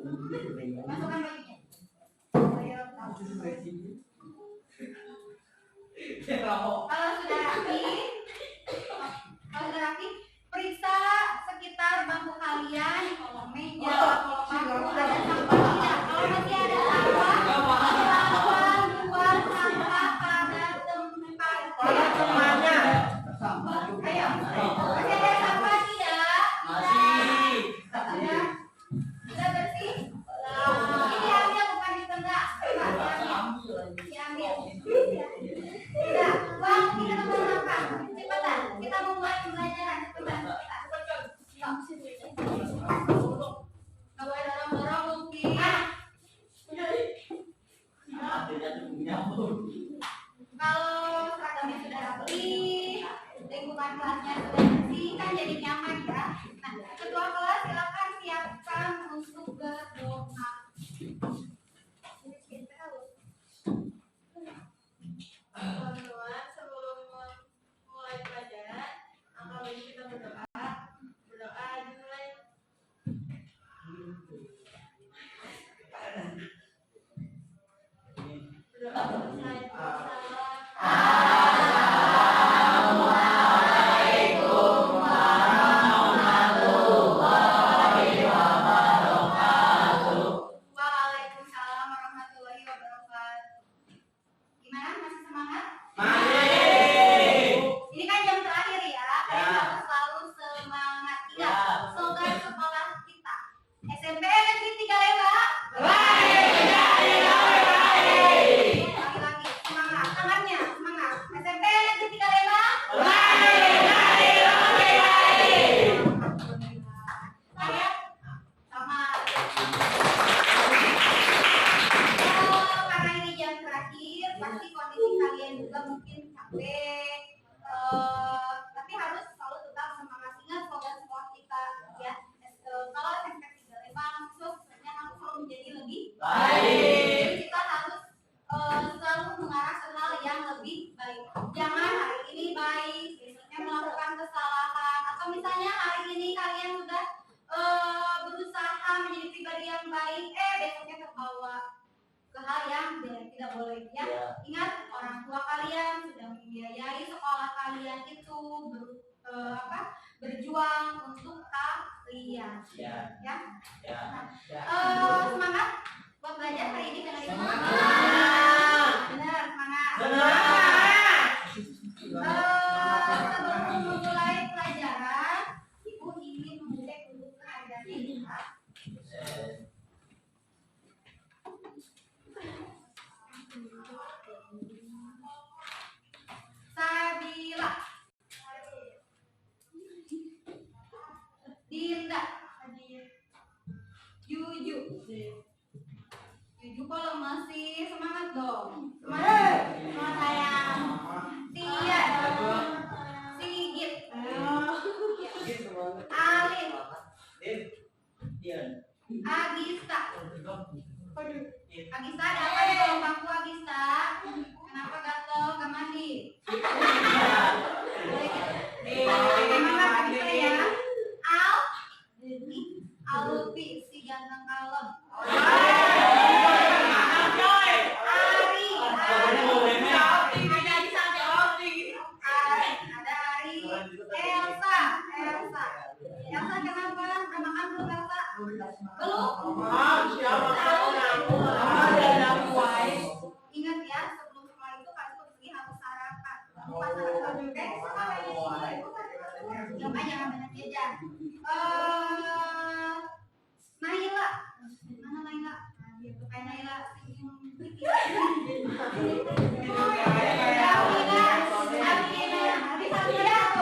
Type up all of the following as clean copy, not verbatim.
Masukkan bajunya. Kalau sudah rapi, periksa sekitar bangku kalian, kolong meja, kolong bangku ada sampah tidak. Kalau masih ada sampah, silakan buang sampah pada tempat. Semuanya. Ayo, masih ada sampah tidak? Masih. Sudah bersih? Ini diambil bukan ditendang. Diambil. Sudah, buang di tempat sampah. Cepetan, kita memulai pembelajaran. Cepetan. Gak boleh dorong-dorong, Luki. Kalau seragamnya sudah rapi, lingkungan kelasnya sudah bersih, kan jadi nyaman ya. Nah, ketua kelas silakan siapkan untuk berdoa. Teman-teman, sebelum mulai pelajaran, angkat baju kita berdoa. Berdoa dimulai. Berdoa selesai bersama. Waalaikumsalam warahmatullahi wabarakatuh. Gimana? Masih semangat? Ini kan jam terakhir ya. Kalian harus selalu semangat. Ingat, slogan sekolah kita. SMP Negeri 3 Leba. Lagi-lagi semangat. Tangannya semangat. SMP Negeri 3 Leba. Kalian sama. Karena ini jam terakhir, pasti kondisi kalian juga mungkin capek. Tapi harus selalu tetap semangat. Ingat slogan sekolah kita ya. Kalau SMP 3 Lembang, sukses-suksesnya harus selalu menjadi lebih baik. Kita harus selalu mengarah ke hal yang lebih baik. Jangan hari ini baik, besoknya melakukan kesalahan. Atau misalnya hari ini kalian sudah berusaha menjadi pribadi yang baik, besoknya terbawa ke hal yang tidak boleh ya. Ingat, orang tua kalian sudah membiayai sekolah kalian itu berjuang untuk kalian ya. Semangat buat belajar hari ini dengan benar semangat. Sebelum memulai pelajaran, Ibu ingin mengecek dulu keadaannya ya. Sabila, Dinda, Juju. Juju kalau masih semangat dong. Semangat. Semangat sayang. Tia, Sigit, Alin, Agista. Agista ada apa di kolong bangku Agista? Kenapa gatel? Gak mandi? Semangat Agista ya. Alfi, si ganteng kalem. Ada Ari. Elsa kenapa? Udah makan belum Elsa? Belum? Ingat ya, sebelum sekolah itu kalian pergi harus sarapan. Lupa sarapan. Oke, jangan banyak jajan. Naila, mana Naila? Kayak Naila senyum.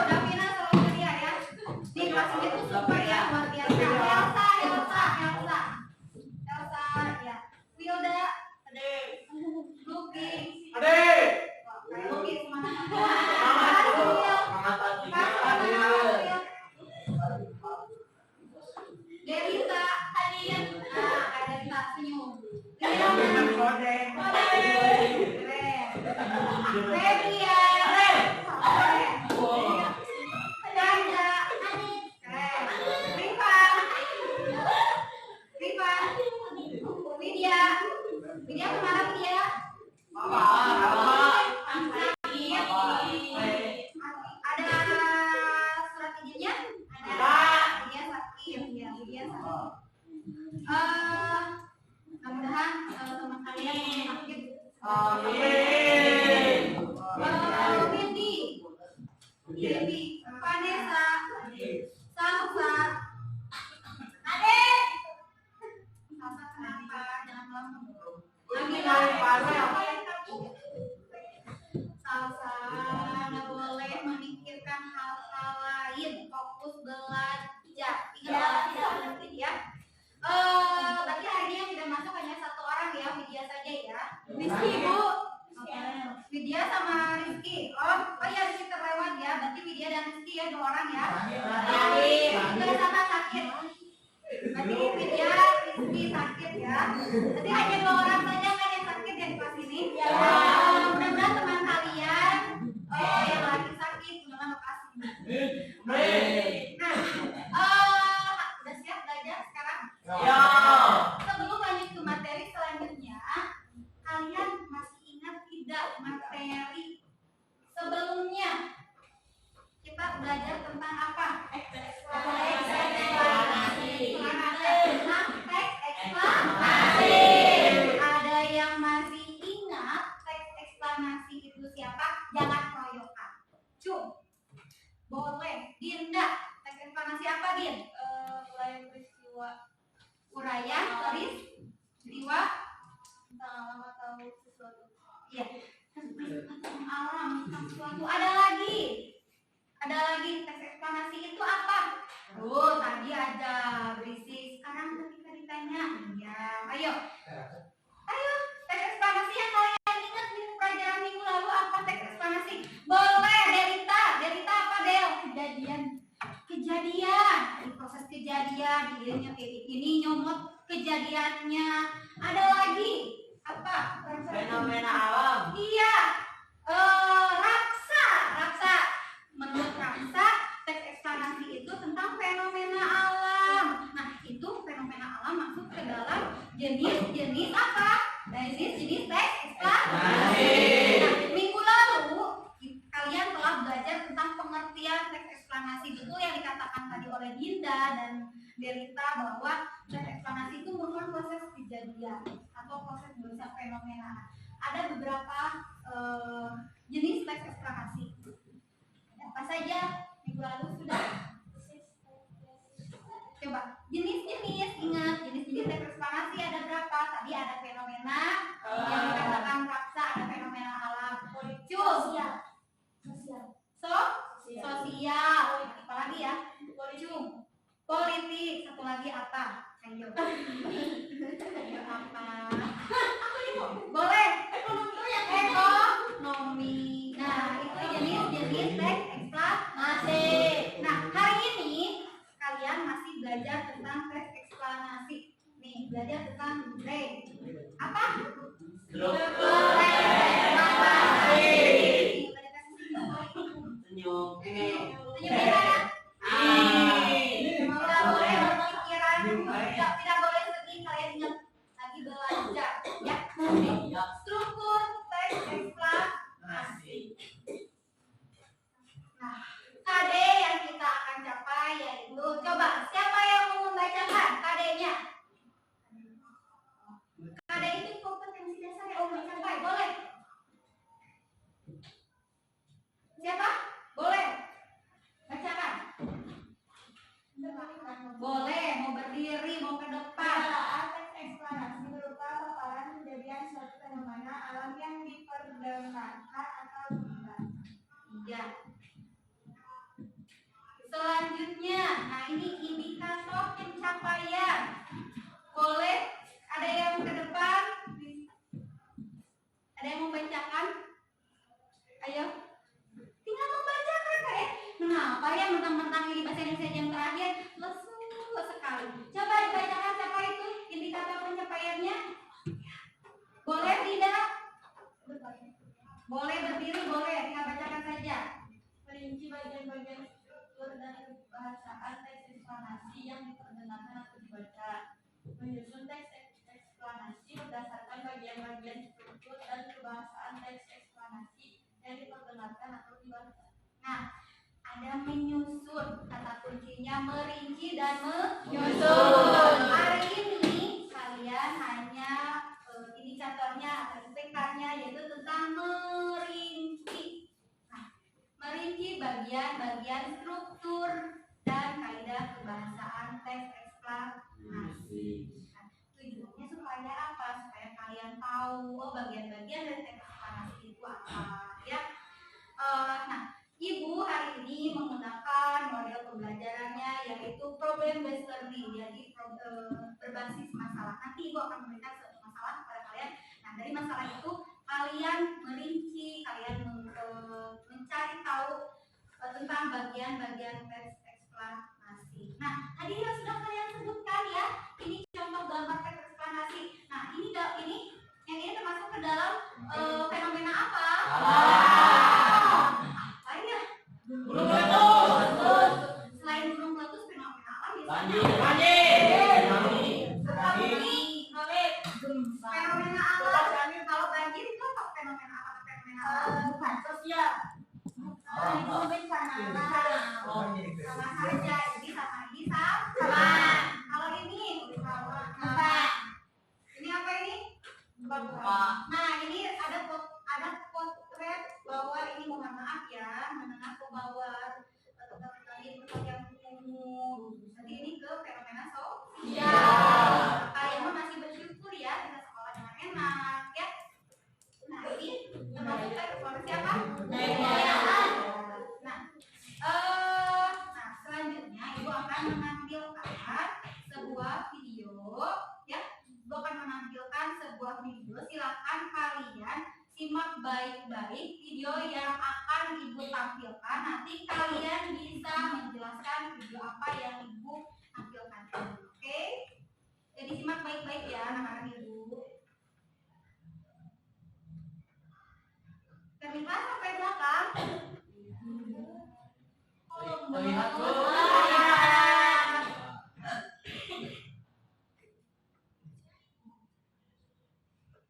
Davina selalu ceria ya. Di kelas ini tuh super ya, luar biasa. Elsa ya. Wilda, Luki, Luki semangat. Delita, Hadian, ada Delita senyum. Febria, Janda, Rifan, kemudian sakit. Mudah-mudahan teman kalian sakit. Windy, Vanessa, Salsa, Adek. Salsa kenapa? Jangan ngomong. Salsa nggak boleh memikirkan hal-hal lain, fokus belajar. Ingat ya. Berarti hari ini yang tidak masuk hanya satu orang ya, Widya saja ya. Rizky Bu. Widya sama Rizky. Oh ya Rizky terlewat ya. Berarti Widya dan Rizky ya 2 orang ya. Kita sama sakit. Berarti Widya, Rizky sakit ya. Berarti hanya 2 orang saja kan yang sakit ya di kelas ini. Mudah-mudahan teman kalian yang lagi sakit jangan lokasi. Udah siap belajar sekarang? Sebelum lanjut ke materi selanjutnya, kalian masih ingat tidak materi sebelumnya kita belajar tentang apa? Ada yang masih ingat teks eksplanasi itu siapa? Jangan keroyokan. Boleh. Dinda, teks eksplanasi apa Din? Uraian peristiwa Uraian peristiwa tentang alam atau sesuatu. Iya. Alam sesuatu. Ada lagi teks eksplanasi itu apa? Tadi ada berisik. Sekarang ketika ditanya, ya, ayo. Teks eksplanasi yang kalian ingat di pelajaran minggu lalu apa teks eksplanasi? Boleh, Delita apa Del? Kejadian. Di proses kejadian, ini nyomot kejadiannya. Ada lagi apa? Fenomena alam. Iya. Raksa. Menurut Raksa, teks eksplanasi itu tentang fenomena alam. Nah, itu fenomena alam masuk ke dalam jenis apa? Jenis teks eksplanasi. Nah, minggu lalu kalian telah belajar tentang pengertian teks eksplanasi. Betul yang dikatakan tadi oleh Dinda dan Delita bahwa teks eksplanasi itu merupakan proses kejadian atau proses berusaha fenomena. Ada beberapa jenis teks eksplanasi. Apa saja minggu lalu sudah? Coba jenis-jenis, ingat jenis-jenis teks eksplanasi ada berapa? Tadi ada fenomena yang dikatakan Raksa, ada fenomena alam. Sosial. Apalagi ya? Politik. Satu lagi apa? Ayo apa? Boleh. Ekonomi. Nah, itu jenis teks eksplanasi. Nah, hari ini kalian masih belajar tentang teks eksplanasi. Nih, belajar tentang apa? Senyum. Tidak boleh sedih, kalian ingat lagi belajar ya. Struktur teks eksplanasi. Nah, KD yang kita akan capai yaitu, coba siapa yang mau membacakan KD-nya? KD itu kompetensi dasar yang mau dicapai, boleh? Siapa? Boleh? Bacakan. Boleh, mau berdiri, mau ke depan. Teks eksplanasi berupa paparan kejadian suatu fenomena alam yang diperdengarkan atau dibahas. Ya. Selanjutnya, nah ini indikator pencapaian. Boleh? Ada yang ke depan? Ada yang membacakan? Ayo. Tinggal membacakan kayak. Kenapa ya mentang-mentang ini bahasa Indonesia yang terakhir lesu sekali. Coba dibacakan siapa itu indikator pencapaiannya? Boleh tidak? Boleh berdiri, boleh. Tinggal bacakan saja. Merinci bagian-bagian struktur dan kebahasaan teks eksplanasi yang diperdengarkan atau dibaca. Menyusun teks eksplanasi berdasarkan bagian-bagian struktur dan kebahasaan teks eksplanasi yang diperdengarkan atau dibaca. Nah, ada menyusun, kata kuncinya merinci. merinci dan menyusun. Hari ini kalian hanya ini contohnya atau IPK-nya yaitu tentang merinci. Nah, merinci bagian-bagian struktur dan kaidah kebahasaan teks eksplanasi. Nah, tujuannya supaya apa? Supaya kalian tahu bagian-bagian dari teks eksplanasi itu apa, ya. Nah, Ibu hari ini menggunakan model pembelajarannya yaitu problem based learning, jadi berbasis masalah. Nanti Ibu akan memberikan suatu masalah kepada kalian. Nah, dari masalah itu kalian merinci, kalian mencari tahu tentang bagian-bagian teks eksplanasi. Nah, tadi yang sudah kalian sebutkan ya, ini contoh gambar teks eksplanasi. Nah, ini yang ini termasuk ke dalam fenomena apa? Gunung meletus. Selain gunung meletus, fenomena alam biasanya fenomena alam. Kalau banjir itu apa fenomena apa? Fenomena alam bukan sosial. Itu bencana alam. Sama saja, jadi sama ini sama. Kalau ini ini apa ini? Nah, ini ada potret bahwa ini mohon maaf ya, menengah ke bawah tentang yang umum. Jadi ini ke fenomena sosial. Kalian masih bersyukur ya bisa sekolah dengan enak ya. Nah, ini termasuk eksplorasi apa? Nah, selanjutnya Ibu akan menampilkan sebuah video ya. Ibu akan menampilkan sebuah video. Silakan kalian simak baik-baik video yang akan Ibu tampilkan. Nanti kalian bisa menjelaskan video apa yang Ibu tampilkan. Oke? Jadi simak baik-baik ya anak-anak Ibu. Terlihat sampai belakang? Terlihat Bu.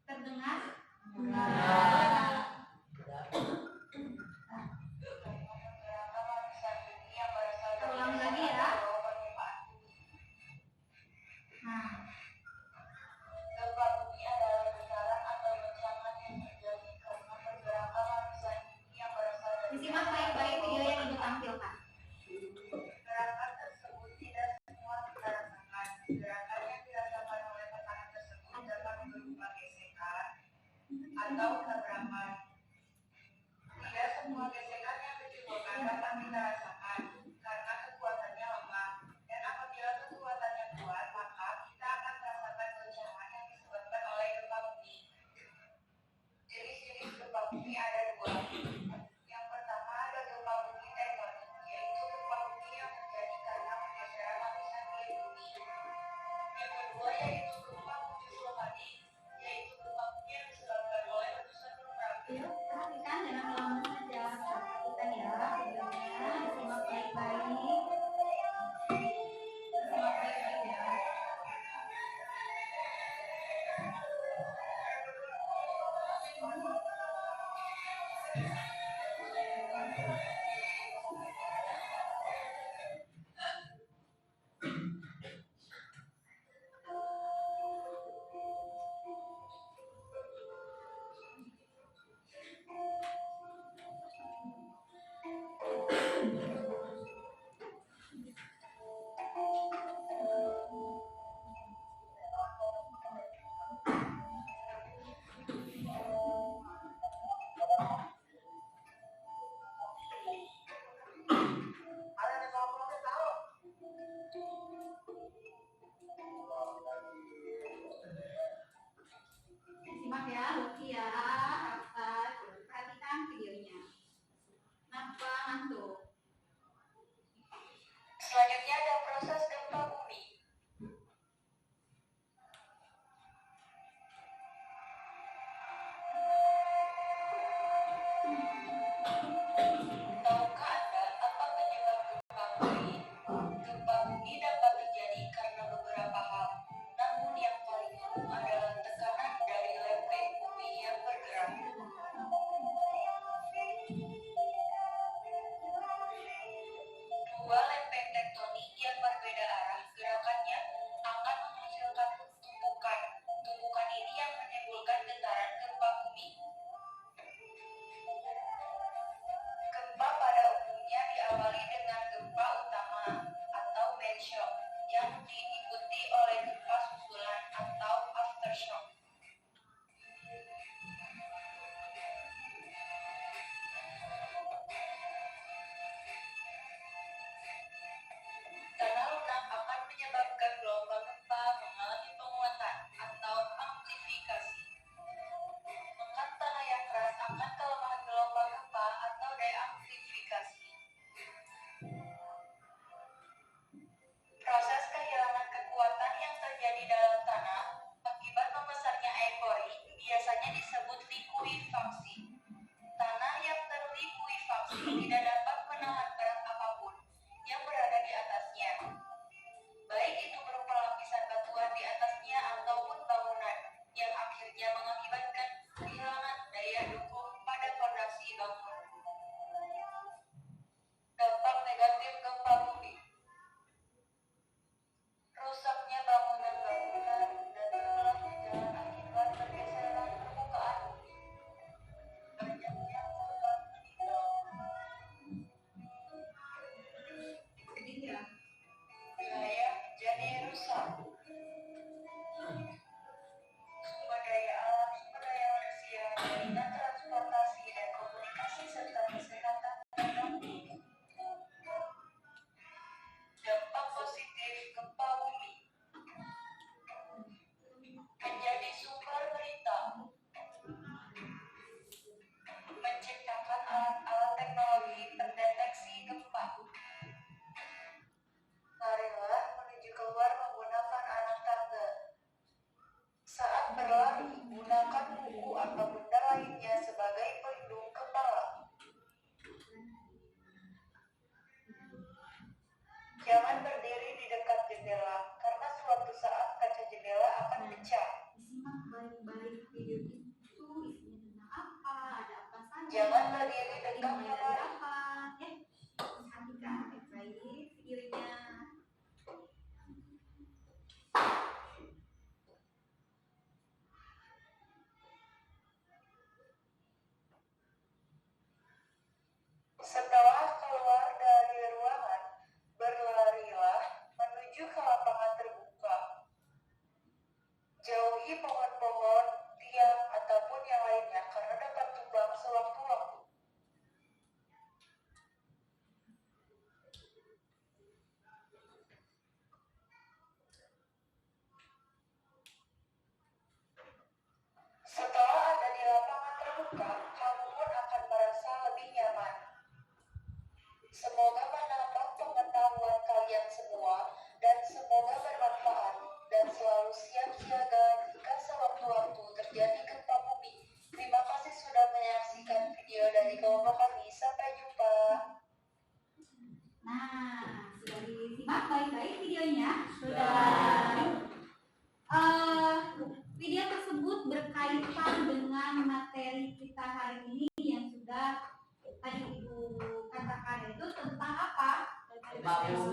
Terdengar? Ulang lagi ya. Nah, Gempa bumi adalah besaran atau goncangan yang terjadi karena pergerakan lapisan bumi yang berasal dari disimak baik-baik video yang Ibu tampilkan. gerakan tersebut tidak semua kita rasakan. Gerakan yang dirasakan oleh tekanan tersebut dapat berupa gesekan atau tabrakan. Tidak semua gesekan yang ditimbulkan dapat kita rasakan karena kekuatannya lemah. Dan apabila kekuatannya kuat, maka kita akan merasakan goncangan yang disebabkan oleh gempa bumi. Jenis-jenis gempa bumi ada dua. Yang pertama ada gempa bumi tektonik, yaitu gempa bumi yang terjadi karena pergeseran lapisan kulit bumi. Yang kedua yaitu gempa bumi vulkanik, yaitu gempa bumi yang disebabkan oleh letusan gunung berapi. Yuk, perhatikan jangan lama saja. Perhatikan ya videonya, disimak baik-baik. Disimak baik-baik ya.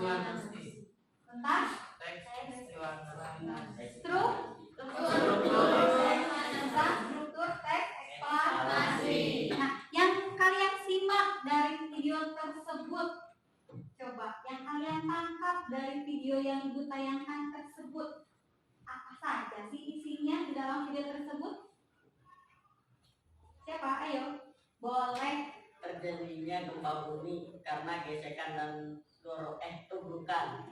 Tentang struktur teks eksplanasi. Nah, yang kalian simak dari video tersebut, coba yang kalian tangkap dari video yang ibu tayangkan tersebut, apa saja sih isinya di dalam video tersebut? Siapa? Ayo, boleh. Terjadinya gempa bumi karena gesekan dan tubuhkan.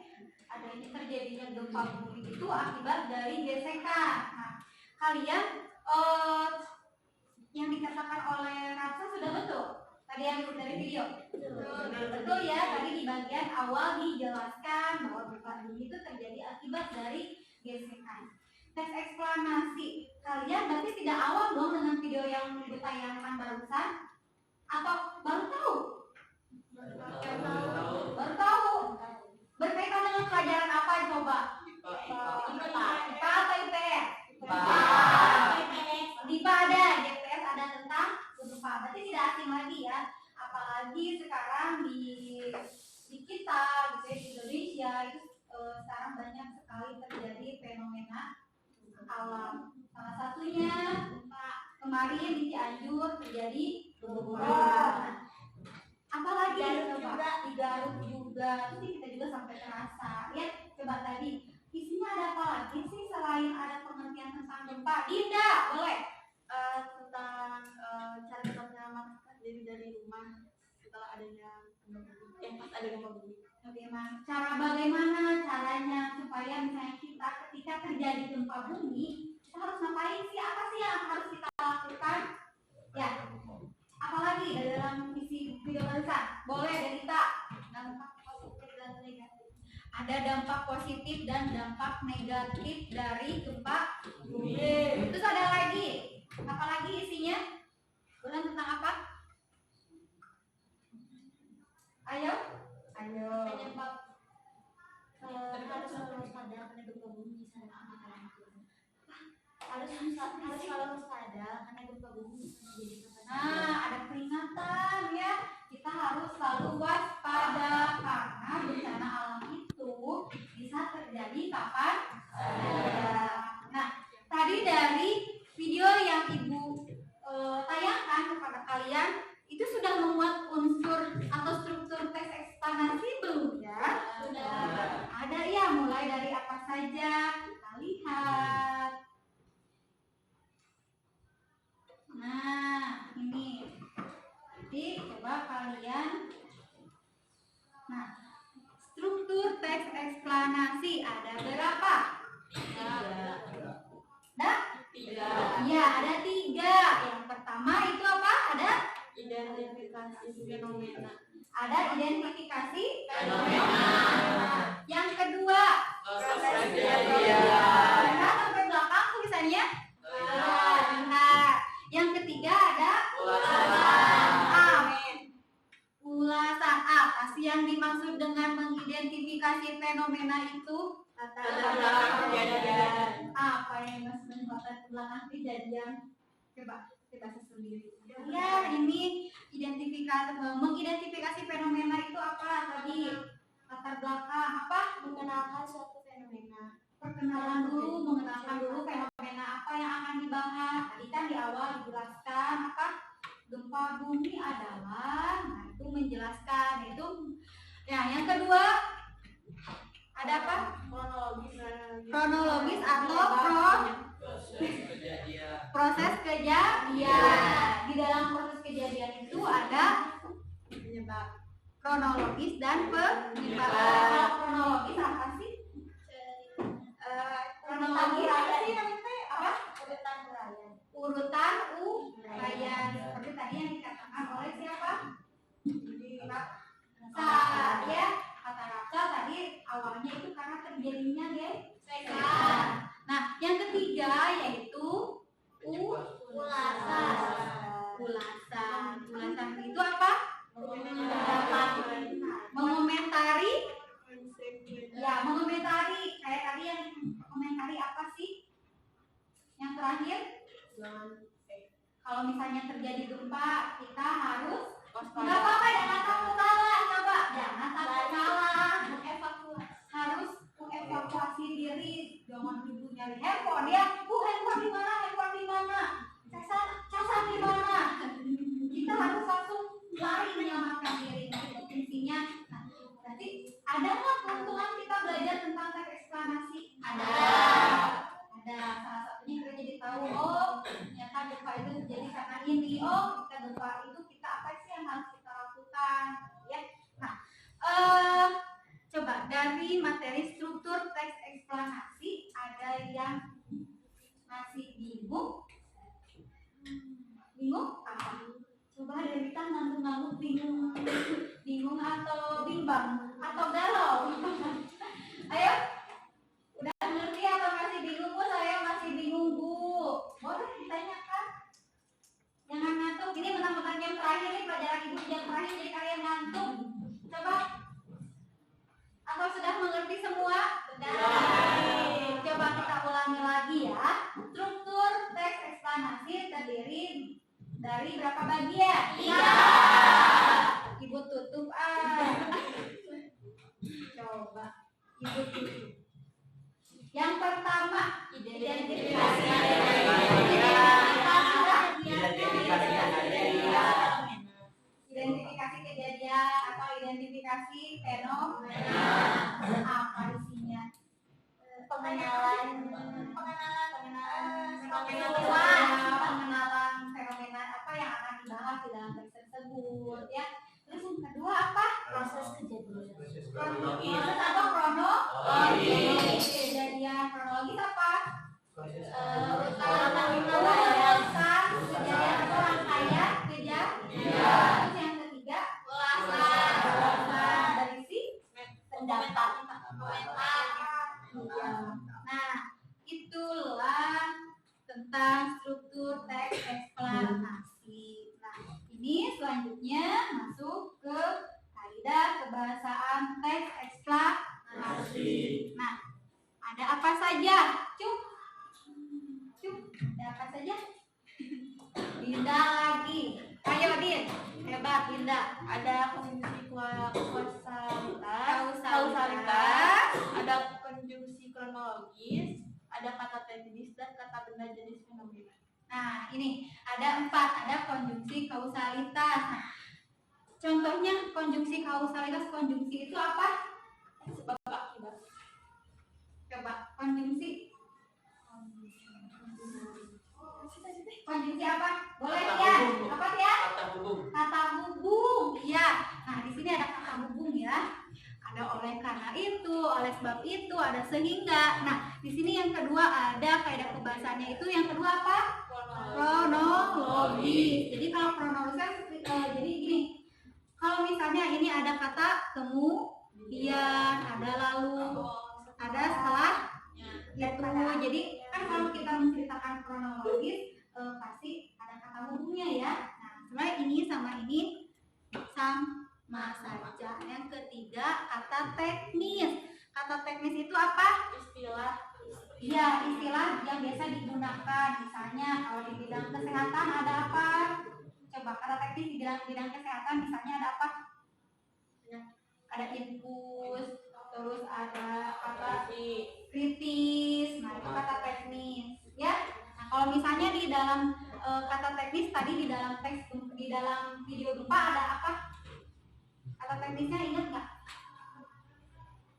Adanya terjadinya gempa bumi itu akibat dari gesekan. Nah, kalian yang dikatakan oleh Ratsa sudah betul. Tadi yang dari video. Betul ya. Tadi di bagian awal dijelaskan bahwa gempa bumi itu terjadi akibat dari gesekan. Teks eksplanasi. Kalian berarti tidak awam dong dengan video yang ditayangkan barusan? Atau baru tahu? Baru tahu. Berkaitan dengan pelajaran apa coba? IPA atau IPS? IPA ada, GPS ada tentang gempa. Berarti tidak asing lagi ya. Apalagi sekarang di kita, gitu ya, di Indonesia itu sekarang banyak sekali terjadi fenomena alam. Salah satunya kemarin di Cianjur terjadi gempa. Apalagi coba di Garut juga, itu kita juga sampai terasa. Lihat coba tadi isinya ada apa lagi sih selain ada pengertian tentang gempa? Dinda, boleh? Tentang cara kita menyelamatkan diri dari rumah setelah adanya pas ada gempa bumi. Bagaimana caranya supaya misalnya kita ketika terjadi gempa bumi kita harus ngapain sih? Apa sih yang harus kita lakukan? Ya, apalagi dalam isi video barusan? Boleh dari kita. Dampak positif dan negatif. Ada dampak positif dan dampak negatif dari gempa bumi. Terus ada lagi. Apalagi isinya? Bulan tentang apa? Ayo. Penyebab harus selalu waspada karena gempa bumi bisa harus selalu waspada karena gempa bumi bisa menjadi Ada peringatan ya. Kita harus selalu waspada karena bencana alam itu bisa terjadi kapan saja. Nah, tadi dari video yang ibu tayangkan kepada kalian itu sudah memuat unsur atau struktur teks eksplanasi belum ya? Sudah. Ada ya, mulai dari apa saja kita lihat. Nah, ini. Jadi coba kalian. Nah, struktur teks eksplanasi ada berapa? Ada? 3. Ya, ada 3. Yang pertama itu apa? Ada? identifikasi fenomena. Ada identifikasi fenomena. Yang kedua, Proses kejadian. benar sampai belakang tulisannya? Benar. Yang ketiga ada ulasan. Apa sih yang dimaksud dengan mengidentifikasi fenomena itu? Latar belakang kejadian. Apa yang dimaksud dengan latar belakang kejadian? Coba kita sendiri. Ya, ini mengidentifikasi fenomena itu apa tadi? Latar belakang apa? Mengenalkan suatu fenomena. Perkenalan dulu, mengenalkan dulu fenomena apa yang akan dibahas. Tadi kan di awal dijelaskan apa? Gempa bumi adalah, nah itu menjelaskan itu. Ya, yang kedua ada apa? Kronologis atau proses kejadian. Di dalam proses kejadian itu ada penyebab, kronologis dan penyebab. Kalau kronologis apa sih? Kronologis apa sih namanya? Apa? Urutan uraian. Seperti tadi yang dikatakan oleh siapa? Raksa, ya. Kata Raksa tadi awalnya itu karena terjadinya gesekan. Nah, yang ketiga yaitu ulasan. Ulasan itu apa? Mengomentari. Ya, mengomentari. Kayak tadi yang mengomentari apa sih? Yang terakhir, kalau misalnya terjadi gempa, kita harus nggak apa-apa, jangan takut kalah, coba jangan takut kalah, jangan ribut nyari handphone ya. Handphone di mana? Handphone di mana? Casan di mana? Kita harus langsung lari menyelamatkan diri. Nah, itu fungsinya. Nah, berarti ada nggak keuntungan kita belajar tentang teks eksplanasi? Ada. Salah satunya kita jadi tahu, oh ternyata gempa itu terjadi karena ini. Oh, kita gempa itu kita apa sih yang harus kita lakukan? Ya. Nah, coba dari materi struktur teks eksplanasi ada yang masih bingung? Apa? Coba dari tangan ngangguk bingung atau bimbang atau galau? Ayo, udah ngerti atau masih bingung? Bu, saya masih bingung, Bu. Boleh ditanyakan. Jangan ngantuk. Ini mentang-mentang yang terakhir nih, pelajaran ibu yang terakhir, jadi kalian ngantuk. Coba. Atau sudah mengerti semua? Sudah. Coba kita ulangi lagi ya. Struktur teks eksplanasi terdiri dari berapa bagian? 3. Ibu tutup Coba Ibu tutup. Yang pertama, identifikasi kejadian atau identifikasi fenomena. Apa isinya? Pengenalan fenomena apa yang akan dibahas di dalam teks tersebut ya. Terus yang kedua apa? Proses kejadian. Proses apa? Kronologis. Kejadian kronologis apa? Urutan kejadian atau rangkaian kejadian. Terus yang ketiga ulasan dari si pendapat. Nah, itulah tentang struktur teks eksplanasi. Nah, ini selanjutnya masuk ke kaidah kebahasaan teks eksplanasi. Nah, ada apa saja? Cuk, ada apa saja? Dinda lagi. Ayo Din, hebat Dinda. Ada konjungsi kausalitas, ada konjungsi kronologis, ada kata teknis dan kata benda jenis fenomena. Nah, ini ada 4, ada konjungsi kausalitas. Nah, contohnya konjungsi kausalitas, konjungsi itu apa? Sebab akibat. Coba konjungsi apa? Boleh ya? Apa ya? Kata hubung. Iya. Nah, di sini ada kata hubung ya. Ada oleh karena itu, oleh sebab itu, ada sehingga. Nah, di sini yang kedua ada kaidah kebahasaannya itu yang kedua apa? Kronologis. Jadi kalau kronologis jadi gini. Kalau misalnya ini ada kata kemudian, ada lalu, ada setelah itu. Jadi kan kalau kita menceritakan kronologis pasti ada kata hubungnya ya. Nah, sebenarnya ini sama ini sama saja. Yang ketiga kata teknis. Kata teknis itu apa? Istilah. Iya, istilah yang biasa digunakan. Misalnya kalau di bidang kesehatan ada apa? Coba kata teknis di bidang kesehatan misalnya ada apa? Ada infus, terus ada apa? Kritis. Nah, itu kata teknis, ya. Nah, kalau misalnya di dalam kata teknis tadi di dalam teks di dalam video gempa ada apa? Kata teknisnya ingat nggak?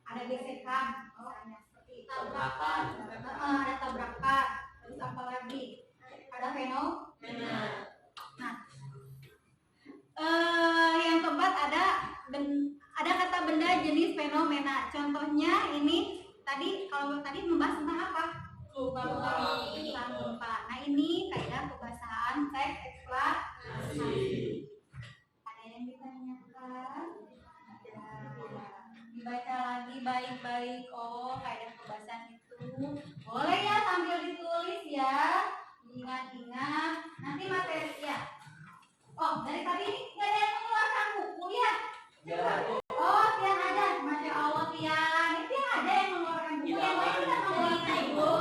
Ada gesekan, misalnya seperti Tabrakan. ada tabrakan. Terus apa lagi? Ada fenomena. Nah, yang keempat ada kata benda jenis fenomena. Contohnya ini tadi kalau tadi membahas tentang apa? Tentang gempa. Nah, ini kaidah kebahasaan teks eksplanasi. Ada yang ditanyakan? Ada. Dibaca lagi baik-baik. Oh, kaidah kebahasaan itu boleh ya sambil ditulis ya. Ingat-ingat. Nanti materi ya. Oh, dari tadi nggak ada yang mengeluarkan buku ya? Oh, Tian ada. Masya Allah Tian. Tian ada yang mengeluarkan buku. Yang lain tidak mengeluarkan buku.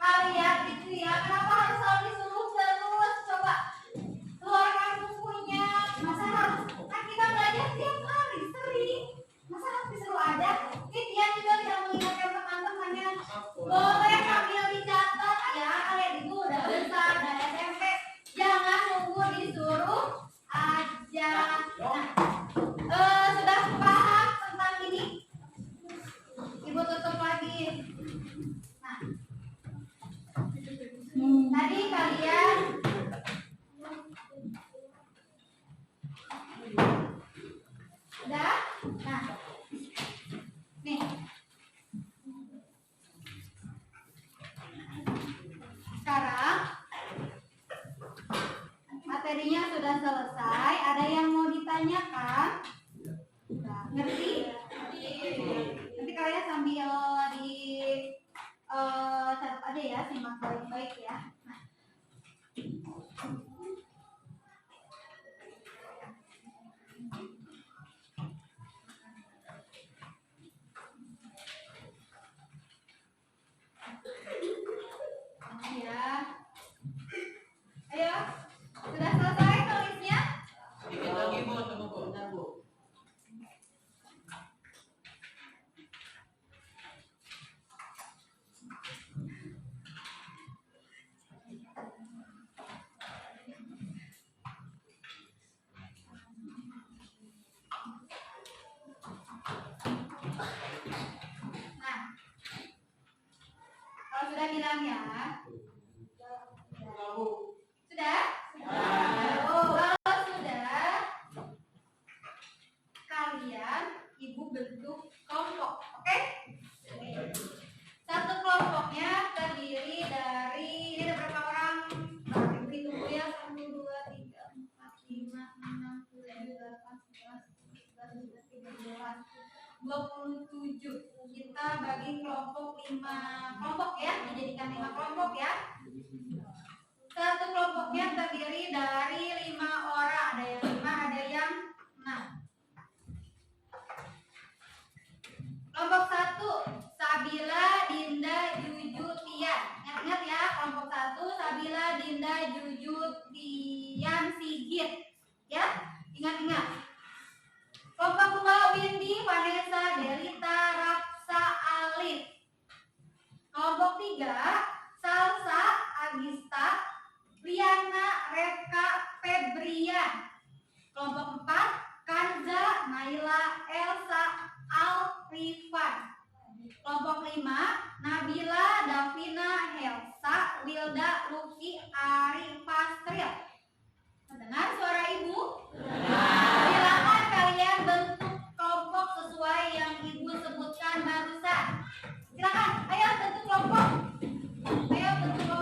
Kalian itu ya, kenapa harus selalu disuruh terus? Coba keluarkan bukunya. Masa harus? Kan kita belajar tiap hari sering. Masa harus disuruh ada? Tian juga tidak mengingatkan teman-teman. kalian. Udah? Nah. Nih. Sekarang materinya sudah selesai. Ada yang mau ditanyakan? Ngerti? Nanti kalian sambil di catat aja ya, simak baik-baik ya. Ya. Ayo. Sudah selesai tulisnya? Dikit lagi Bu, tunggu Bu. Bentar Bu. Nah. Kalau sudah bilang ya. Sudah? Oh, kalau sudah, kalian ibu bentuk kelompok, oke? Satu kelompoknya terdiri dari, ini ada berapa orang? Ibu hitung dulu ya, 1, 2, 3, 4, 5, 6, 7, 8, 11, 12, 27. Kita bagi kelompok 5 kelompok ya, dijadikan 5 kelompok ya. Satu kelompoknya terdiri dari 5 orang, ada yang 5, ada yang 6. Kelompok 1, Sabila, Dinda, Juju, Tian. Ingat-ingat ya, kelompok 1, Sabila, Dinda, Juju, Tian, Sigit. Ya, ingat-ingat. Kelompok 2, Windy, Vanessa, Delita, Rapsa, Alif. Kelompok 3, Salsa, Agista, Liana, Reka, Febrian. Kelompok 4, Kanza, Naila, Elsa, Alrifan. Kelompok 5, Nabila, Davina, Helsa, Wilda, Luki, Ari, Pastril. Mendengar suara ibu? Silakan kalian bentuk kelompok sesuai yang ibu sebutkan barusan. Silakan, ayo bentuk kelompok. Ayo bentuk kelompok.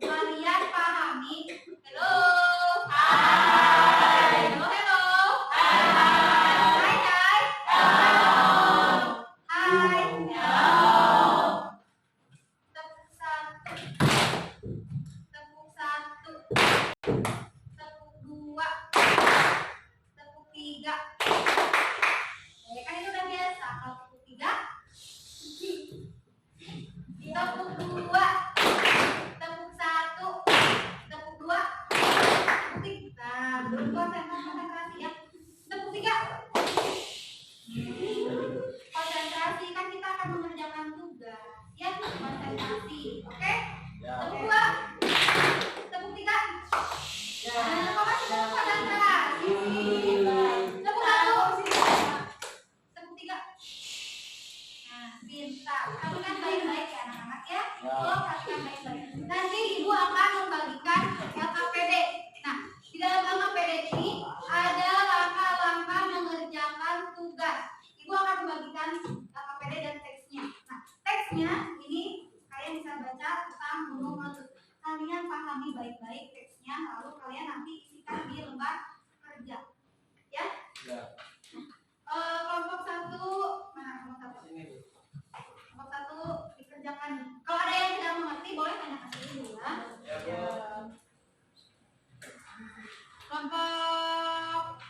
Kalian pahami? Halo. tepuk 2, tepuk 3. Kan itu udah biasa. Kalau tepuk 3, tepuk 2, tepuk 1, tepuk 2, tepuk 3. Nah, belum konsentrasi ya. Tepuk 3. Konsentrasi, kan kita akan mengerjakan tugas. Ya, konsentrasi. Oke? Tepuk 2, tepuk 3. Nah, kok masih belum konsentrasi? Tepuk 1, tepuk 3. Nah, pintar. Kamu kan baik-baik ya anak-anak ya. Perhatikan baik-baik. Nanti ibu akan membagikan LKPD. Nah, di dalam LKPD ini ada langkah-langkah mengerjakan tugas. Ibu akan membagikan LKPD dan teksnya. Nah, teksnya ini kalian bisa baca tentang gunung meletus. Kalian pahami baik-baik teksnya, lalu kalian nanti isikan di lembar kerja. Ya? Kelompok 1, mana kelompok 1? Kelompok 1 dikerjakan. Kalau ada yang tidak mengerti boleh tanya ke sini dulu ya. Kelompok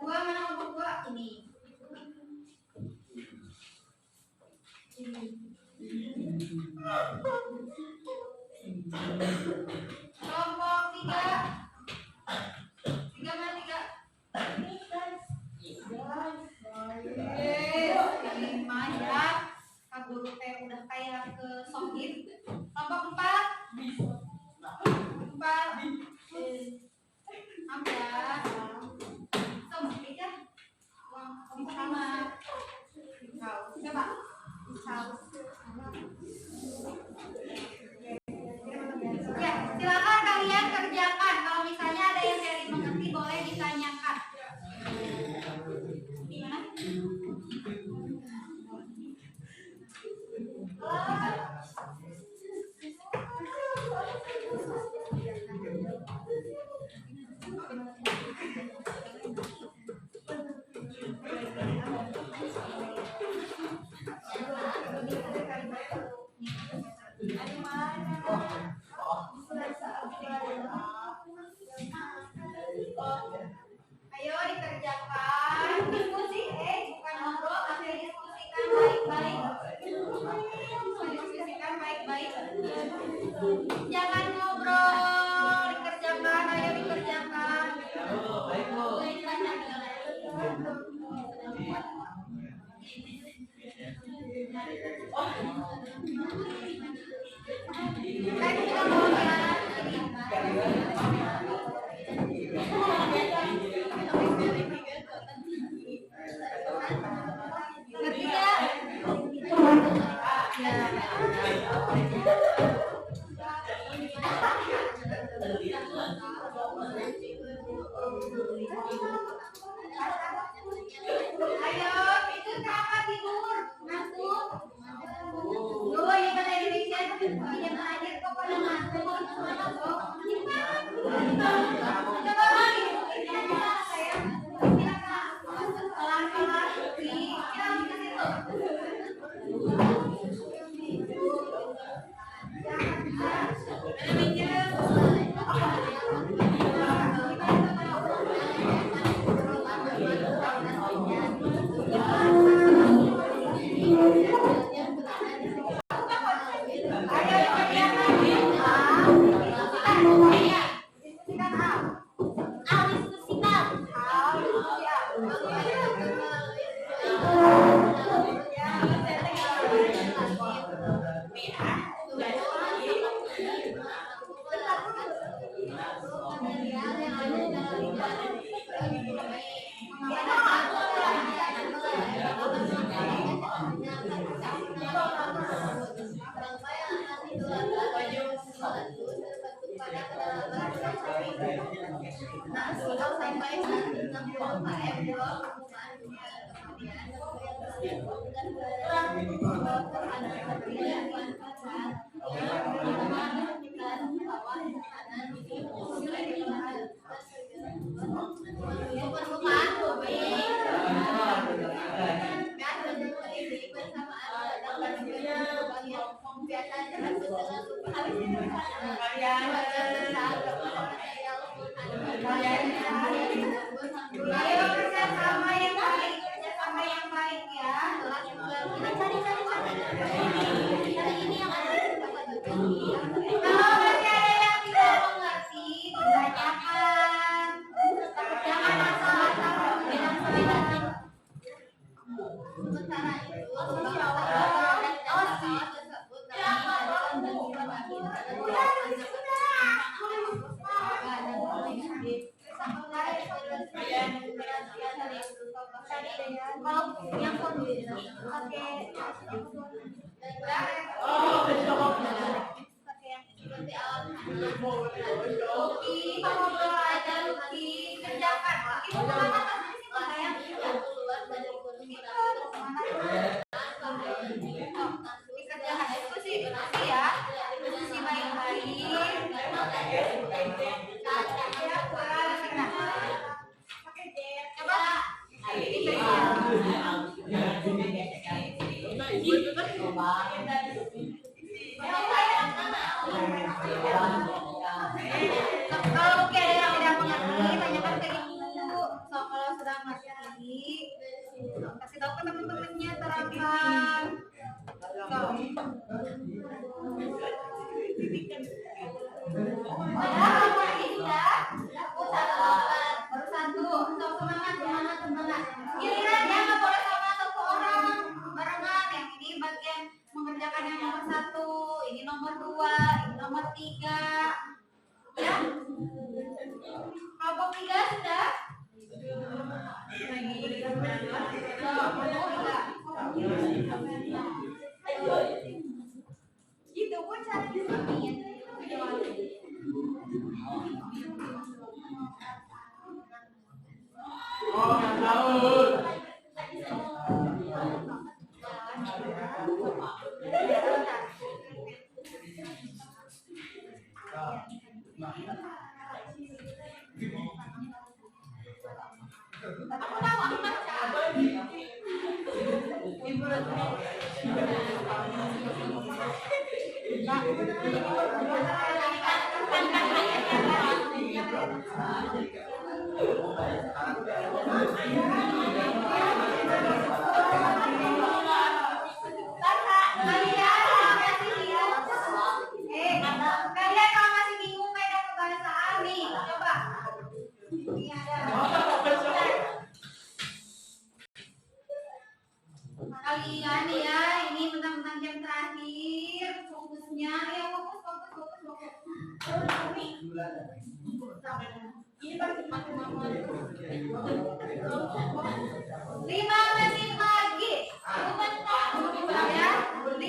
2, mana kelompok 2? Ini. Kelompok 3. 3 mana 3? Lima ya. Kak Guru teh udah kayak ke Sohib. Kelompok 4. 4. Apa? Sama ya. Sama. Coba. Ya, silakan kalian kerjakan. Kalau misalnya ada yang tidak mengerti boleh ditanyakan. Gimana? Ayo dikerjakan. Diskusi, bukan ngobrol, tapi diskusikan baik-baik. Diskusikan baik-baik. Jangan ngobrol, dikerjakan, ayo dikerjakan. Baik, Bu. Ayo, itu kakak tidur, ngantuk. Dulu ya bahasa Indonesia, iya belajar kok pada ngantuk. Coba lagi, saya pelan-pelan, kita ke situ. ngomong biasa aja kan habis ini ayo kerja sama yang baik ya. Kita cari ini yang ada di tempat itu. Kalau masih ada yang tidak mengerti, ditanyakan. Jangan asal-asal bilang saya. Sementara itu, kalau yang kondisi pakai seperti alat Luki, kalau ada Luki kerjakan itu kata sayang keluar dari dikerjakan itu sih ya posisi baik-baik coba kalau Luki ada yang tidak mengerti tanyakan ke ibu. So kalau sudah ngerti kasih tahu ke teman-temannya terangkan. Baru satu. So semangat. Giliran ya nggak boleh sama satu orang barengan. Yang ini bagian mengerjakan yang nomor 1, ini nomor 2, ini nomor 3. Ya. Kelompok 3 sudah? Gitu pun caranya aku tahu kalian kalau masih bingung beda kebahasaan nih, coba. Ini ada. Kalian ya, ini tentang jam terakhir, fokusnya ya fokus. Ini pasti 5 menit lagi. Ya, 5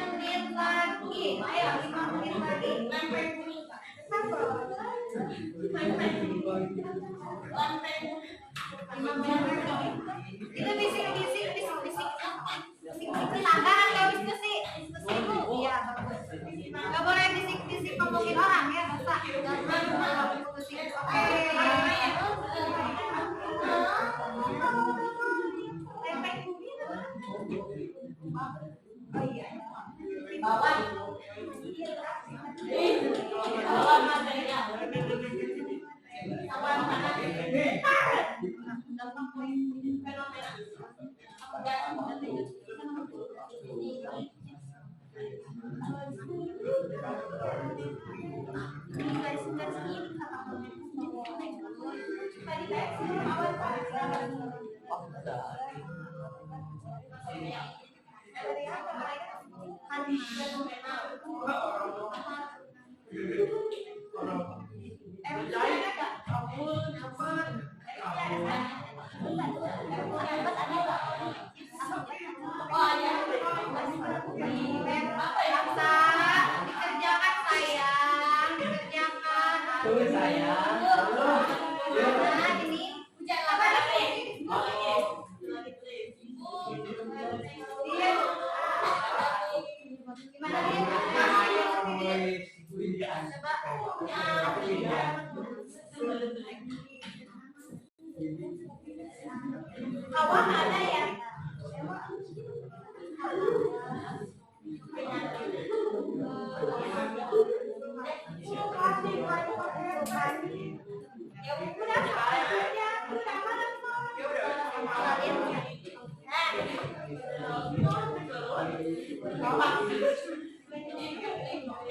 menit lagi. Ayo 5 menit lagi. Itu bisik langganan kalau diskusi bu, iya bagus. Gak boleh bisik ngomongin orang ya, dosa. Oke. Oh iya. Dikerjakan sayang, nah ini hujan apa lagi? Gimana dia? Awak ada ya?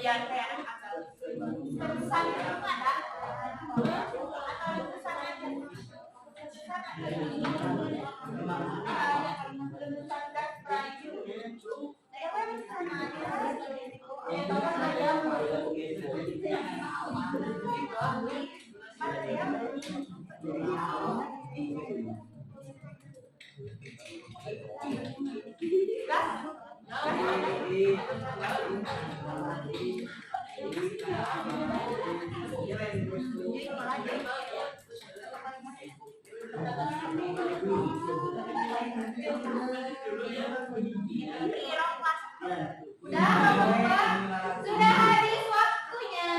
biar kayak anak akal. Pesan itu ada atau pesan aja. Sudah habis waktunya.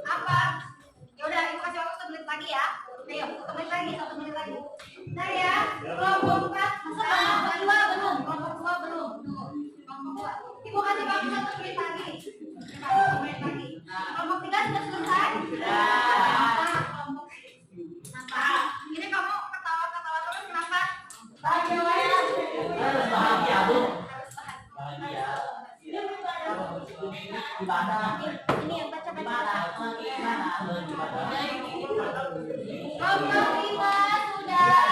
Apa? Ya udah, ibu kasih waktu 1 menit lagi ya. Ayo, 1 menit lagi, 1 menit lagi. Nah ya, kelompok 4, kelompok 2 belum, kelompok 2 belum. Tuh, kelompok 2. Ibu kasih waktu 1 menit lagi. 1 menit lagi. Kelompok 3 sudah selesai? Nah, kelompok kenapa? Ini kamu ketawa-ketawa terus kenapa? Bahagia. Harus bahagia, Bu. Harus Bahagia. bahagia. Ini yang baca. Kelompok 5 sudah.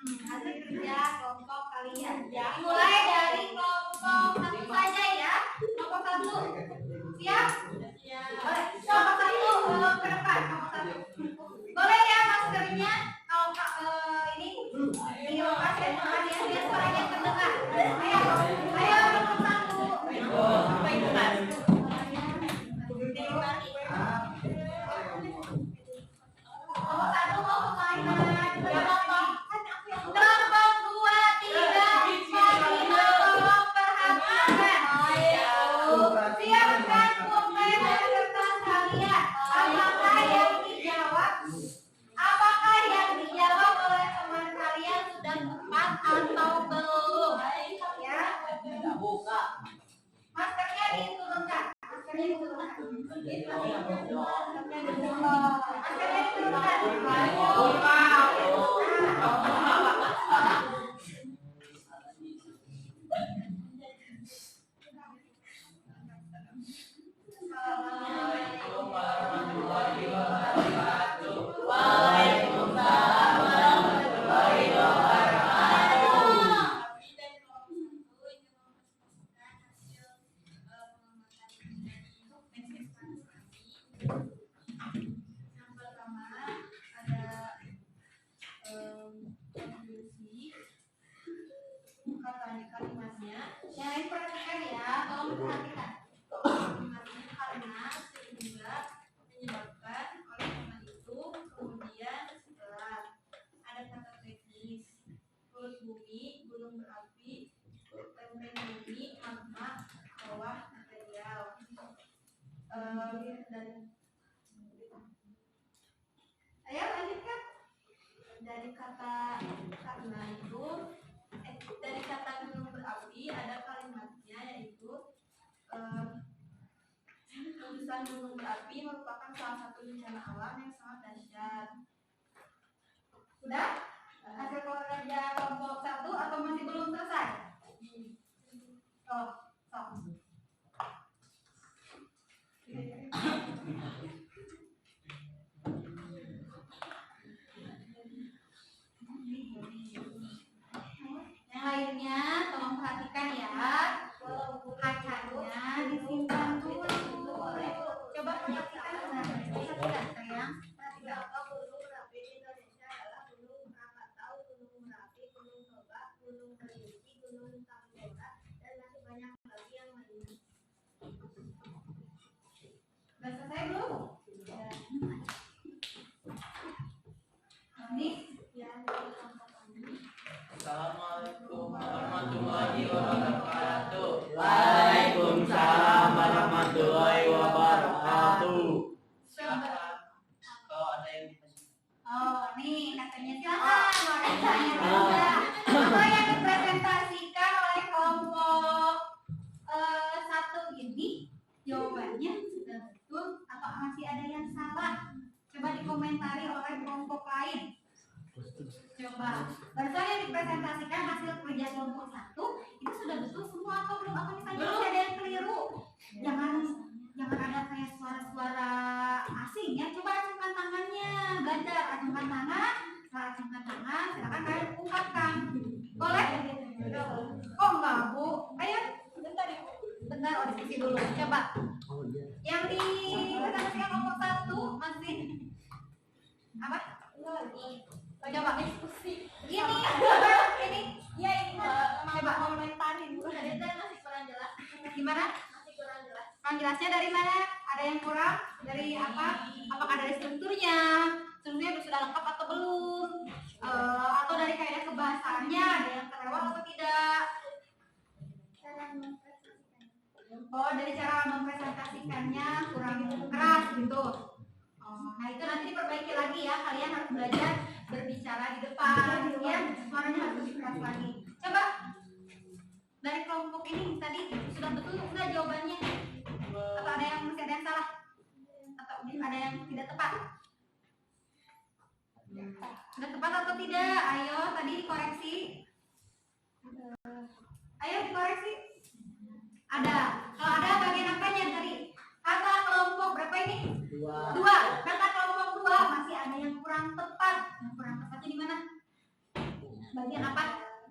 Hasil kerja kelompok kalian ya. Mulai dari kelompok 1 saja ya. Kelompok 1 siap? Boleh. Kelompok 1 ke depan. Kelompok 1 boleh ya maskernya. Kalau ini dilepas ya teman ya biar suaranya terdengar. Ayo kelompok 1. Kelompok 1 mau kemana? Kelompok 2 tidak 4 5 tolong perhatikan. Siapkan pulpen dan kertas kalian. Apakah yang dijawab oleh teman kalian sudah tepat atau belum? Ya. Maskernya diturunkan. Maskernya diturunkan. Yang perhatikan ya, tolong perhatikan. Karena sehingga menyebabkan oleh karena itu kemudian setelah ada kata teknis perut bumi, gunung berapi, lempeng bumi, magma, bawah material dan ayo lanjutkan dari kata karena itu dari kata gunung berapi ada kalimatnya yaitu letusan gunung berapi merupakan salah satu bencana alam yang sangat dahsyat. Sudah? Hasil kerja kelompok 1 atau masih belum selesai? Oh, jawabannya sudah betul atau masih ada yang salah? Coba dikomentari oleh kelompok lain. Coba. Barusan yang dipresentasikan hasil kerja kelompok 1 itu sudah betul semua atau belum? Atau misalnya masih ada yang keliru? Jangan ada kayak suara-suara asing ya. Coba acungkan tangannya, belajar acungkan tangan. Setelah acungkan tangan, silakan kalian ungkapkan. Boleh? Oh enggak, Bu. Ayo, bentar ya. Bentar, oh diskusi dulu. Coba. Yang dipresentasikan kelompok 1 masih apa? Coba diskusi. Ini. Ya ini. Coba komentarin. Tadi saya masih kurang jelas. Gimana? Masih kurang jelas. Kurang jelasnya dari mana? Ada yang kurang? Dari apa? Apakah dari strukturnya? Strukturnya sudah lengkap atau belum? Atau dari kaidah kebahasaannya ada yang terlewat atau tidak? Oh, dari cara mempresentasikannya kurang keras gitu. Nah itu nanti diperbaiki lagi ya. Kalian harus belajar berbicara di depan, ya. Suaranya harus lebih keras lagi. Coba dari kelompok ini tadi sudah betul nggak jawabannya? Atau ada yang masih ada yang salah? Atau ada yang tidak tepat? Sudah tepat atau tidak? Ayo tadi dikoreksi. Ayo dikoreksi. Ada. Kalau ada bagian apanya tadi? Kata kelompok berapa ini? 2. Kata kelompok 2 masih ada yang kurang tepat. Yang kurang tepatnya di mana? Bagian apa?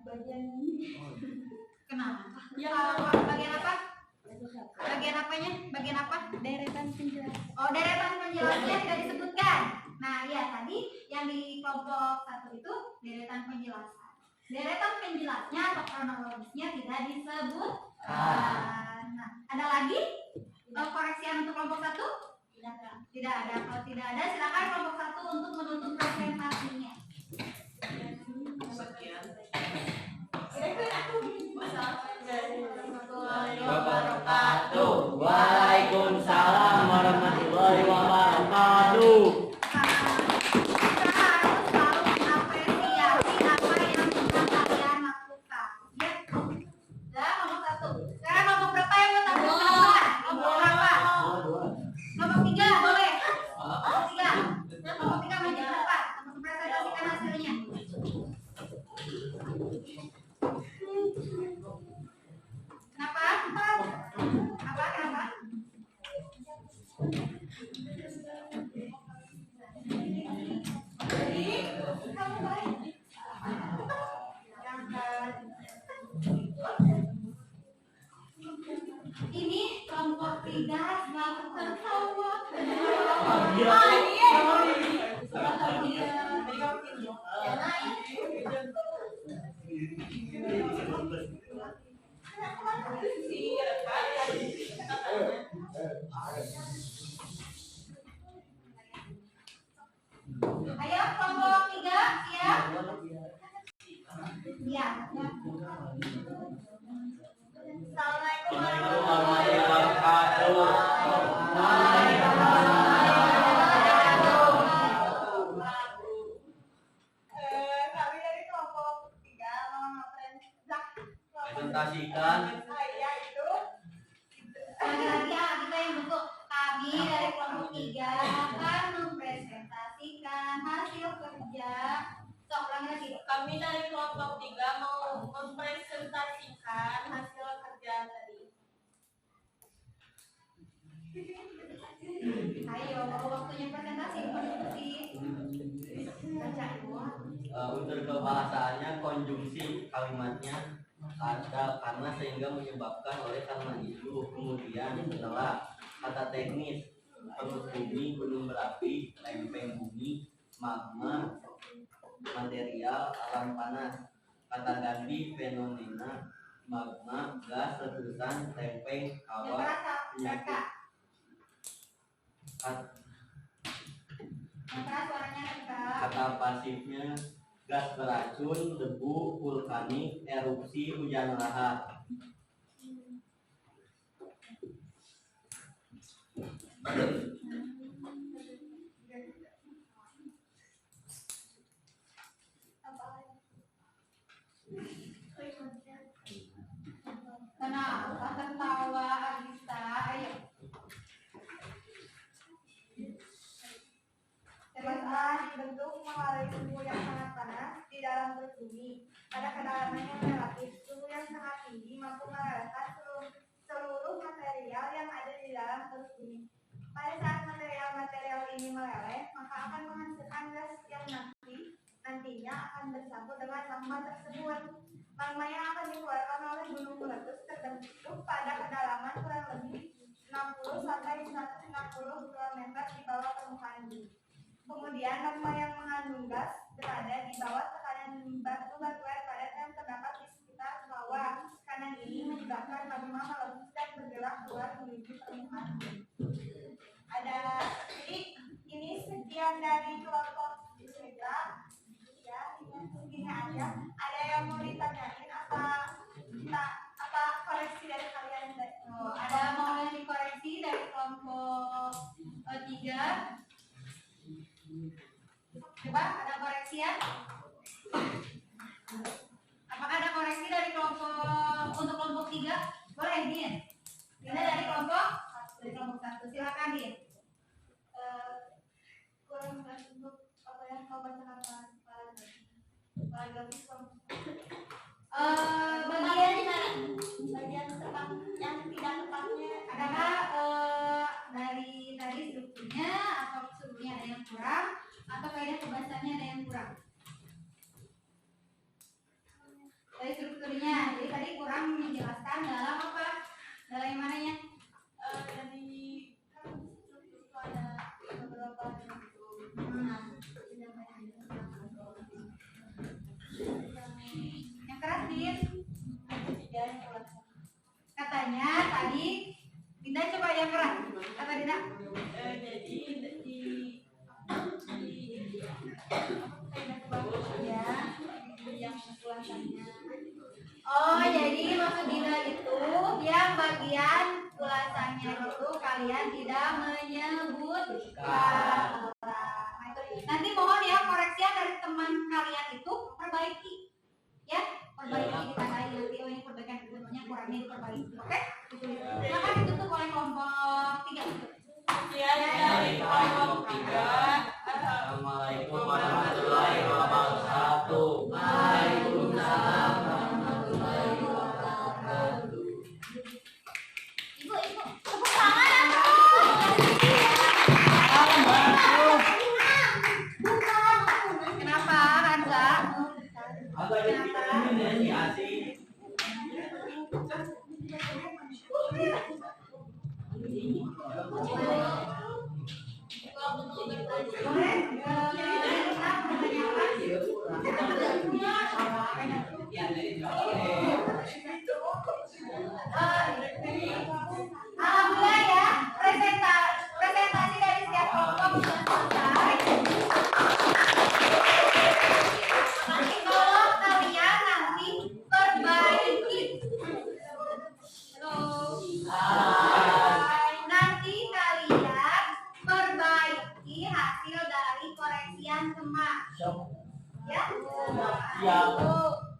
Bagian kenapa? Bagian apa? Bagian apanya? Bagian apa? Deretan penjelasan. Oh, deretan penjelasannya tidak disebutkan. Nah, ya tadi yang di kelompok 1 itu deretan penjelasan. Deretan penjelasnya atau kronologisnya tidak disebutkan. Nah, ada lagi koreksian untuk kelompok 1? Tidak ada. Kalau tidak ada, silakan kelompok 1 untuk menutup presentasinya. Wabarakatuh. Waalaikumsalam warahmatullahi wabarakatuh. Kita harus selalu mengapresiasi apa yang sudah kalian lakukan. Ya, kelompok 1. Sekarang kelompok berapa yang mau tambahkan? Kelompok berapa? Kelompok 3 boleh. Kelompok 3. Kelompok 3 maju ke depan untuk mempresentasikan hasilnya. Kenapa? Kenapa? Kamu baik. Ini kelompok 3 melakukan tertawa. Ayo kelompok 3 siap? Iya. Assalamualaikum Warahmatullahi wabarakatuh. Kami dari kelompok 3 mau Presentasikan. saya itu Lagi-lagi ya kita yang bentuk. Kami dari kelompok 3 akan mempresentasikan hasil kerja. Sok ulangi lagi. kami dari kelompok 3 mau mempresentasikan hasil kerja tadi. Ayo, waktunya presentasi diskusi. Baca Unsur kebahasaannya konjungsi kalimatnya ada karena sehingga menyebabkan oleh karena itu. Kemudian setelah kata teknis perut bumi, gunung berapi, lempeng bumi, magma, material, alam panas. Kata ganti fenomena magma, gas, letusan, lempeng, yang awan, merasa penyakit. yang keras suaranya kencang. Kata pasifnya gas beracun, debu, vulkanik, erupsi, hujan lahar. Kenapa tertawa Agista? Ayo terus ini. Pada saat material-material ini meleleh, maka akan menghasilkan gas yang nantinya akan bersambut dengan magma tersebut. Magma yang akan dikeluarkan oleh gunung meletus terbentuk pada kedalaman kurang lebih 60 sampai 160 km di bawah permukaan bumi. Kemudian magma yang mengandung gas berada di bawah tekanan batu air padat yang terdapat di sekitar bawah. Tekanan ini menyebabkan magma meletus dan bergerak keluar menuju permukaan bumi. Jadi ini sekian dari kelompok tiga. Ya, ini segini aja. Ada yang mau ditanyain apa koreksi dari kalian? Ada mau yang dikoreksi dari kelompok 3? Coba ada koreksi ya? Apakah ada koreksi dari untuk kelompok 3? Boleh, Din. Ini dari kelompok 1. Silakan, Din. Kurang jelas untuk apa yang kau bacakan paragraf bagian tepat yang tidak tepatnya adalah dari tadi strukturnya atau strukturnya ada yang kurang atau kaidah pembahasannya ada yang kurang dari strukturnya. Jadi tadi kurang menjelaskan dalam apa, dalam yang mananya, dari kan struktur itu ada beberapa yang keras Din. Katanya tadi Dinda coba yang keras. Kata Dinda. Jadi yang ulasannya. Oh, jadi maksud Dinda itu yang bagian ulasannya itu kalian tidak menyebutkan. Nanti mohon ya koreksian dari teman kalian itu perbaiki. Ya, perbaiki ditandai nanti ini perbaikan berikutnya kurangnya diperbaiki. Oke? Silakan ditutup oleh kelompok 3. Sekian dari kelompok 3. Assalamualaikum warahmatullahi wabarakatuh. Waalaikumsalam warahmatullahi wabarakatuh. Ibu, tepuk tangan. Kenapa, Hansa? Agak ini nih asik. Alhamdulillah ya, presentasi dari setiap kelompok sudah selesai. Nanti tolong kalian nanti perbaiki. Nanti kalian perbaiki hasil dari koreksian teman. Ya,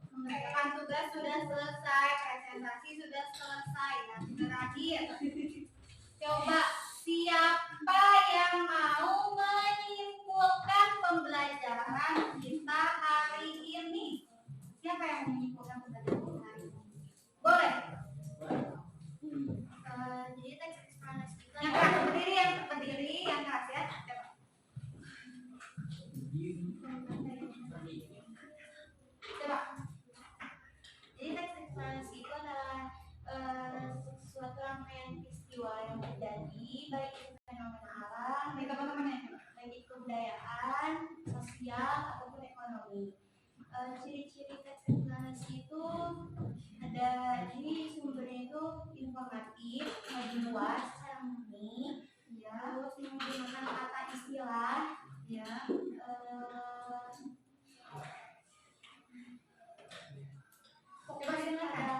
mengerjakan tugas sudah selesai, presentasi sudah selesai. Yang terakhir, coba siapa yang mau menyimpulkan pembelajaran kita hari ini? Siapa yang mau menyimpulkan pembelajaran hari ini? Boleh. Jadi teks eksplanasi kita yang keras berdiri, yang keras ya. Coba. Jadi teks eksplanasi itu adalah suatu rangkaian peristiwa yang terjadi baik itu fenomena alam, baik teman-teman ya, baik itu kebudayaan, sosial ataupun ekonomi. Ciri-ciri teks eksplanasi itu ada, ini sumbernya itu informatif, lebih luas, secara murni, ya, terus menggunakan kata istilah, ya, pokoknya ada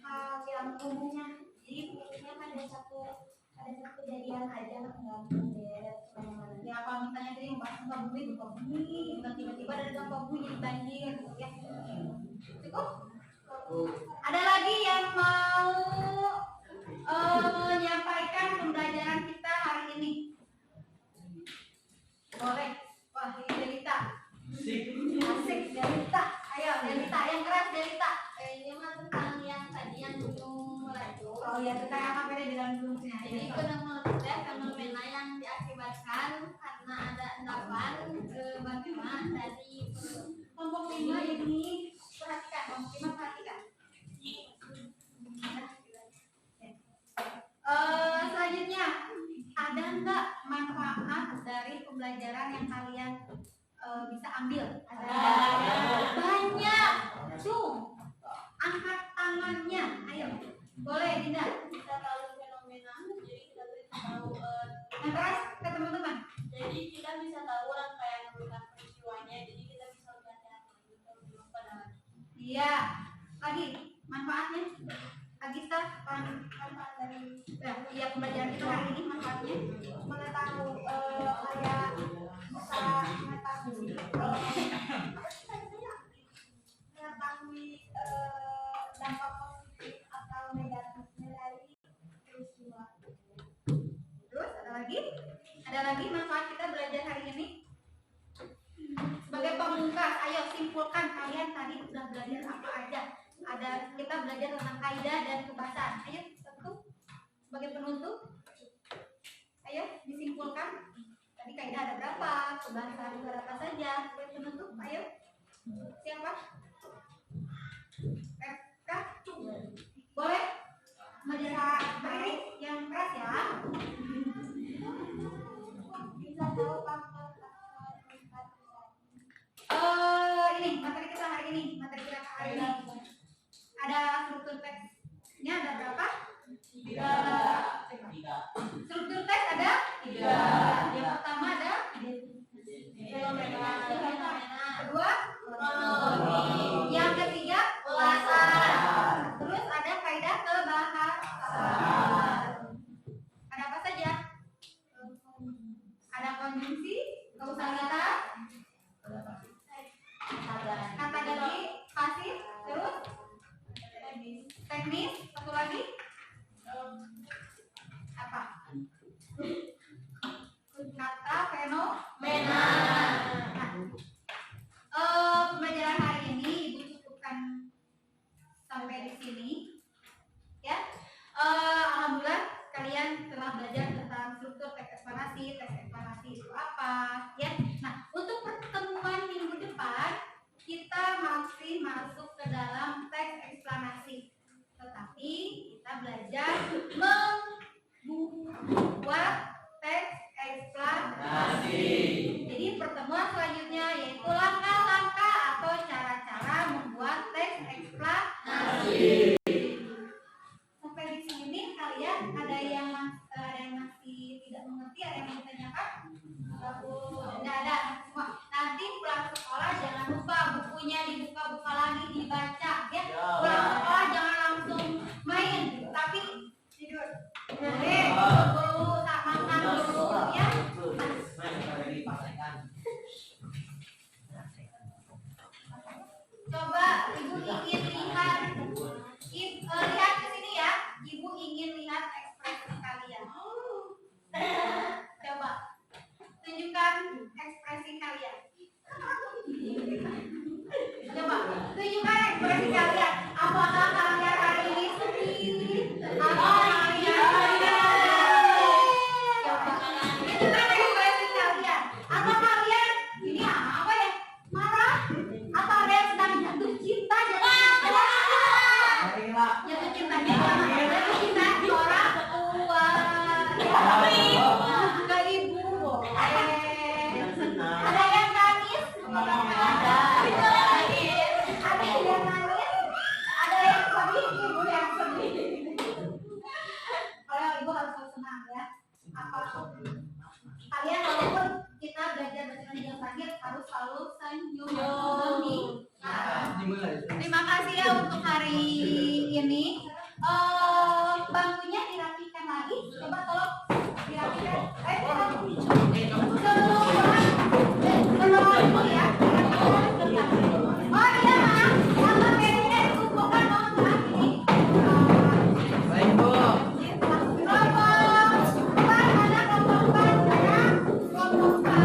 hal yang umumnya. Jadi umumnya kan ada satu kejadian aja nggak beda kemana-mana. Ya kalau misalnya tadi membahas gempa bumi, tiba-tiba ada gempa bumi jadi banjir, ya. Cukup? Ada lagi yang mau menyampaikan pembelajaran kita hari ini? Boleh. Wah, ini Delita. Asik Delita. Ayo Delita, yang keras Delita. Ini mah tentang yang tadi yang belum mulai. Oh ya, tentang apa apa yang di dalam rumusnya? Jadi fenomena fenomena yang diakibatkan karena ada endapan bagaimana dari Kelompok 5 ini perhatikan, kelompok 5 perhatikan. Selanjutnya, ada enggak manfaat dari pembelajaran yang kalian bisa ambil? Ada. Banyak. Tuh, angkat tangannya. Ayo, boleh Dinda. kita tahu fenomena, jadi kita bisa tahu Yang keras ke teman-teman. jadi kita bisa tahu rangkaian urutan peristiwanya, jadi kita bisa berhati-hati pada Iya. Lagi manfaatnya. Agista, manfaat dari ya pembelajaran kita hari ini manfaatnya mengetahui kayak bisa mengetahui dampak positif atau negatifnya dari peristiwa. Terus ada lagi manfaat kita belajar hari ini. Sebagai pemungkas, ayo simpulkan kalian tadi sudah belajar apa aja. Ada kita belajar tentang kaidah dan kebasan. Ayo satu sebagai penutup. Ayo disimpulkan. Tadi kaidah ada berapa? Kebasan ada apa saja? Sebagai penutup, ayo. Siapa? Eka? Boleh? Majalah beri yang keras ya. Bisa tahu ini materi kita hari ini, ada struktur teksnya ada berapa? 3. Struktur teks ada 3. Yang pertama ada fenomena. Kedua kronologi. Yang ketiga ulasan. Terus ada kaidah kebahasan. Ada apa saja? Ada konjungsi, kausalitas, kata ganti, pasif, terus teknis, satu lagi apa? Kata fenomena. Pembelajaran hari ini Ibu cukupkan sampai di sini ya. Alhamdulillah kalian telah belajar tentang struktur teks eksplanasi itu apa ya. Nah, untuk pertemuan minggu depan kita masih masuk ke dalam teks eksplanasi, tetapi kita belajar membuat teks eksplanasi. Jadi pertemuan selanjutnya yaitu langkah-langkah atau cara-cara membuat teks eksplanasi. Sampai di sini kalian ada yang masih tidak mengerti, ada yang mau ditanyakan? Tidak ada semua. Nanti pulang sekolah jangan lupa bukunya dibuka-buka lagi, dibaca ya. Pulang sekolah jangan langsung main, tapi tidur. Boleh dulu makan dulu ya. Coba Ibu ingin lihat lihat ke sini ya. Ibu ingin lihat ekspresi kalian. Coba tunjukkan ekspresi kalian. Coba tunjukkan ekspresi kalian. Apakah kalian hari ini sedih? Atau kalian coba tunjukkan ekspresi kalian. Atau kalian ini apa ya? Marah? Atau ada yang sedang jatuh cinta? Jatuh cinta orang tua. Ke ibu boleh. Ada yang nangis? Ada. Ada yang nangis? Ada yang sedih? Ibu yang sedih. Kalau ibu harus selalu senang ya. Apa? Kalian walaupun kita belajar bahasa yang terakhir harus selalu senyum. Terima kasih ya untuk hari ini. Bangkunya dirapikan lagi. Coba tolong dirapikan. Tolong ya. Oh iya maaf. Sama pennya dikumpulkan mohon maaf ini. Baik, Bu. Kelompok 4 mana kelompok 4 saya? Kelompok 4.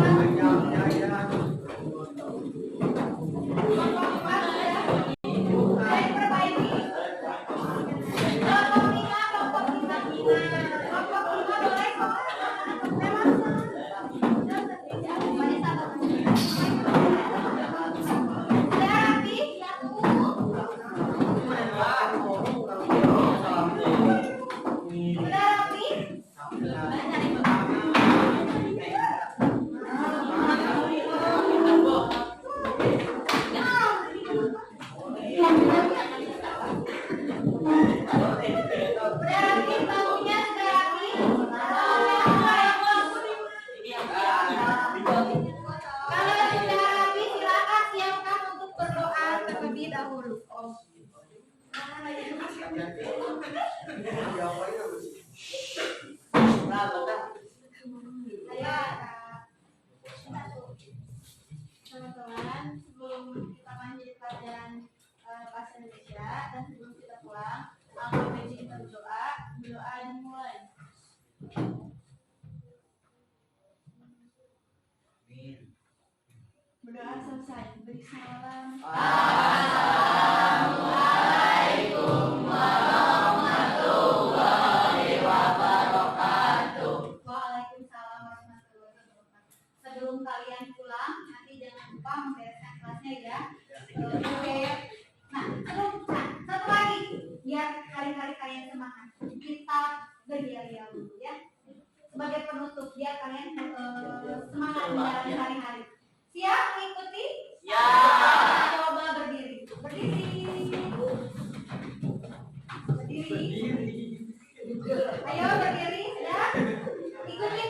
Kelompok 4 ya. Baik, perbaiki. Kelompok 5 kelompok 5. Berdoa selesai. Beri salam. Assalamualaikum warahmatullahi wabarakatuh. Waalaikumsalam warahmatullahi wabarakatuh. Sebelum kalian pulang, nanti jangan lupa membereskan kelasnya ya. Oke. Nah, satu lagi biar hari-hari kalian semangat. Kita berdiri dulu ya. Sebagai penutup biar kalian semangat menjalani hari-hari. Siap mengikuti? Siap. Coba berdiri. Berdiri. Berdiri. Ayo berdiri ya. Ikuti